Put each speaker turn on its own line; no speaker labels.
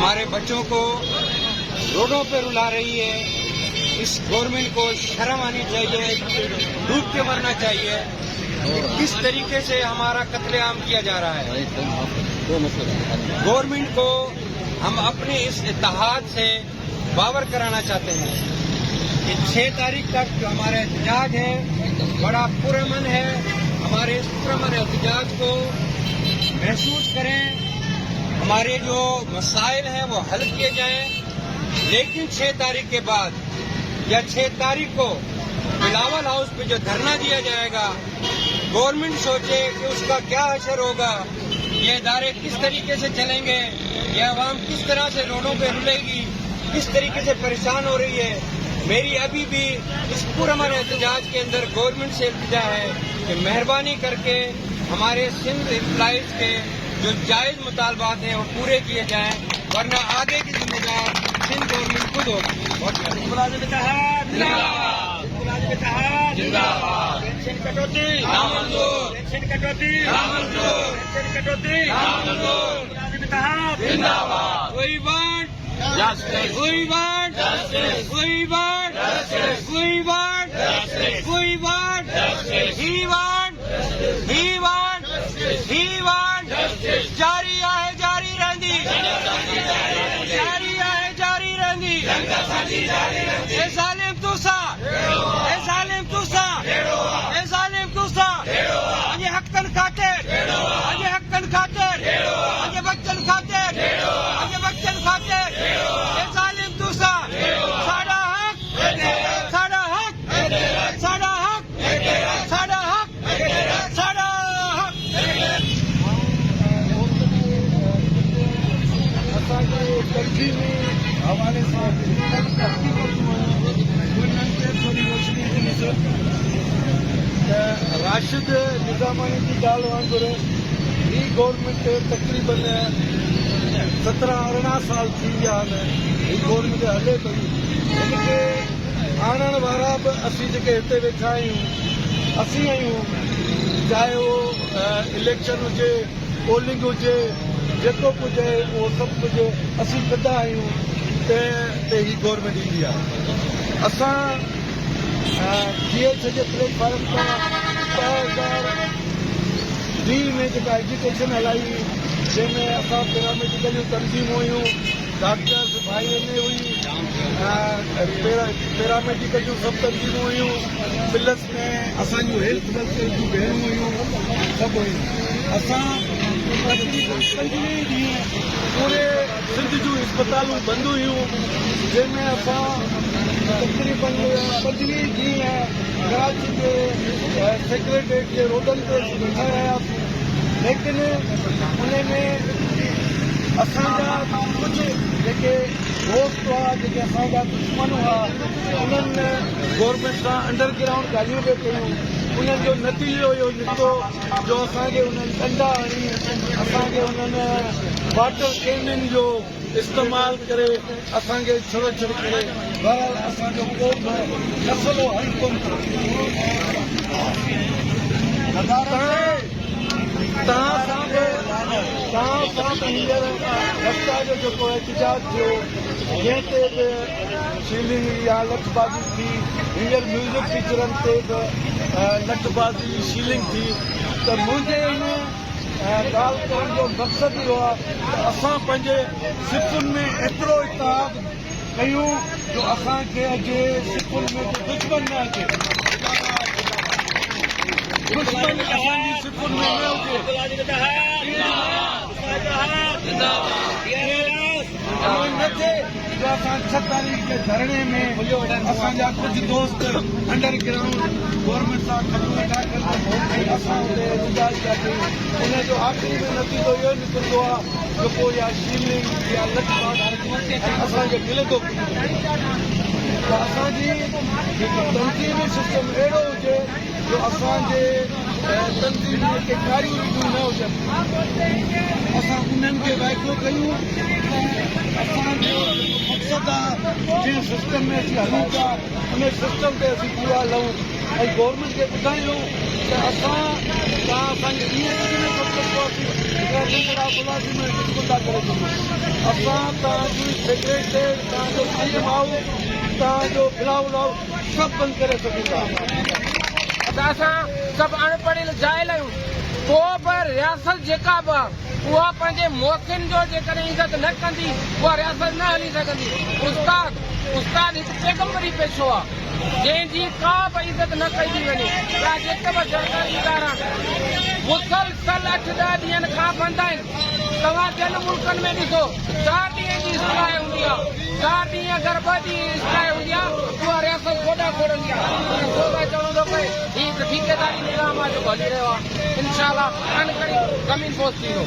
हमारे बच्चों को रोडों पर रुला रही है। इस गवर्नमेंट को शर्म आनी चाहिए, डूब के मरना चाहिए कि किस तरीके से हमारा कत्लेआम किया जा रहा है। गवर्नमेंट को हम अपने इस इत्तेहाद से बावर कराना चाहते हैं कि 6 तारीख तक जो हमारा एहतजाज है बड़ा पुरअमन है। हमारे इस पुरअमन एहतजाज को महसूस करें, हमारे जो मसाइल हैं वो हल किए जाएं। लेकिन 6 तारीख के बाद या 6 तारीख को बिलावल हाउस पे जो धरना दिया जाएगा, गवर्नमेंट सोचे कि उसका क्या असर होगा, ये इदारे किस तरीके से चलेंगे, ये आवाम किस तरह से रोडों पे रुलेगी, किस तरीके से परेशान हो रही है। मेरी अभी भी इस पुरअमन एहतजाज के अंदर गवर्नमेंट से इल्तिजा है कि मेहरबानी करके हमारे सिंध एम्प्लॉइज के जो जायज मुतालबात हैं वो पूरे किए जाएं, वरना आगे की जिम्मेदार सिंध गवर्नमेंट खुद होगी। पेंशन कटौती नामंजूर, पेंशन कटौती नामंजूर, पेंशन कटौती नामंजूर। जिंदाबाद। We want justice. We want justice. We want justice. We want justice. We want justice. He want justice. He want justice. He want justice. जारी है जारी रहंदी, जारी है जारी रहंदी। ए जालिम तुसा, ए जालिम तुसा, ए जालिम तुसा। अजे हक़न खातिर, अजे हक़न खातिर, अजे बच्चन खातिर, अजे बच्चन खातिर। ए जालिम तुसा, साडा हक, साडा हक, साडा हक, साडा हक, साडा हक। असांजे तर्जीमी हवाले सां राशिद निज़ामानी की ॻाल्हि वांगुरु ही गवर्नमेंट तक़रीबन 17-18 साल थी विया आहिनि ही गवर्नमेंट हले पई। हिनखे आणण वारा बि असीं जेके हिते वेठा आहियूं असीं आहियूं, चाहे उहो इलेक्शन हुजे, पोलिंग हुजे, जेको कुझु आहे उहो सभु कुझु असीं कंदा आहियूं ते ही गवर्नमेंट ईंदी आहे। असां GH जे प्लेटफॉर्म तां 2020 में जेका एजुकेशन हलाई, जंहिंमें असां पैरामेडिकल जूं तंज़ीमूं हुयूं, डॉक्टर्स भाइयुनि हुई, पैरामेडिकल जूं सभु तंज़ीमूं हुयूं, प्लस में असांजूं हेल्थ वेलफेयर जूं भेणूं हुयूं, सभु हुयूं। असां 25 ॾींहं पूरे सिंध जूं इस्पतालूं बंदि हुयूं, जंहिंमें असां तक़रीबन 25 ॾींहं कराची जे सेक्रेटरीट जे रोडनि ते बीठा रहियासीं। लेकिन उन में असांजा कुझु जेके दोस्त हुआ, जेके असांजा दुश्मन हुआ, उन्हनि गवर्नमेंट सां अंडरग्राउंड ॻाल्हियूं बि कयूं। उन्हनि जो नतीजो इहो निकितो जो असांखे उन्हनि डंडा हणी, असांखे उन्हनि वाटर कैनन जो इस्तेमालु करे असांखे छुड़ छुड़ करे बहरहाल असांजो को बि मसइलो हल कोन थियो। तव्हां सां बि हींअर रस्ता जो जेको एहतजाज थियो, जंहिं ते बि शीलिंग या लठबाज़ी थी, हींअर म्यूज़िक टीचरनि ते बि लठबाज़ी शीलिंग थी, त मुंहिंजे हिन ॻाल्हि करण जो मक़सदु इहो आहे त असां पंहिंजे सिखुनि में एतिरो इतिहाद कयूं जो असांखे अॼु सिखुनि में दुश्मन न अचे, दुश्मन असांजी सिखुनि में न हुजे। न थिए जो असां 6 तारीख़ जे धरणे में असांजा कुझु दोस्त अंडरग्राउंड गवर्नमेंट सां ख़त वेठा कनि, असां हुते एहतजाज कया कयूं। उनजो आख़िरी में नतीजो इहो निकिरंदो आहे जो को या शीलिंग या लठबाज़ असांखे मिले थो। त असांजी तंज़ीमी सिस्टम अहिड़ो हुजे जो असांजे तंज़ीम जेके कारियूं न हुजनि, असां उन्हनि खे वाइदो कयूं। असांजो मक़सदु आहे जिन सिस्टम में असीं हलूं था उन सिस्टम ते असीं पूरा लहूं।
गवर्नमेंट के ॿुधायूं त असां असांजे मुलाज़िम बिल्कुलु था करे सघूं असां तव्हांजी सेक्रेटरी तव्हांजो CM हाउस तव्हांजो ब्लाउज हाउस सभु बंदि करे सघूं था
असां सभु अनपढ़ियल जाइल आहियूं पोइ बि रियासत जेका बि उहा पंहिंजे मौक़ियुनि जो जेकॾहिं इज़त न कंदी उहा रियासत न हली सघंदी उस्ताद हिकु पैगम्बरी पेशो आहे जंहिंजी का बि इज़त न कई थी वञे या जेके बि सरकारी इदारा मुसलसल 8-10 ॾींहंनि खां बंदि आहिनि तव्हां ॿियनि मुल्कनि में ॾिसो 4 ॾींहं जी इस्तिलाह हूंदी आहे 4 ॾींहं अगरि 2 ॾींहं इस्तिलाह हूंदी आहे उहा रियासत गोॾा खोड़ंदी आहे चवणो थो पए हीउ ठेकेदारी निज़ाम आहे जेको हली रहियो आहे इनशाला अनकड़ी ज़मीन पहुच थींदो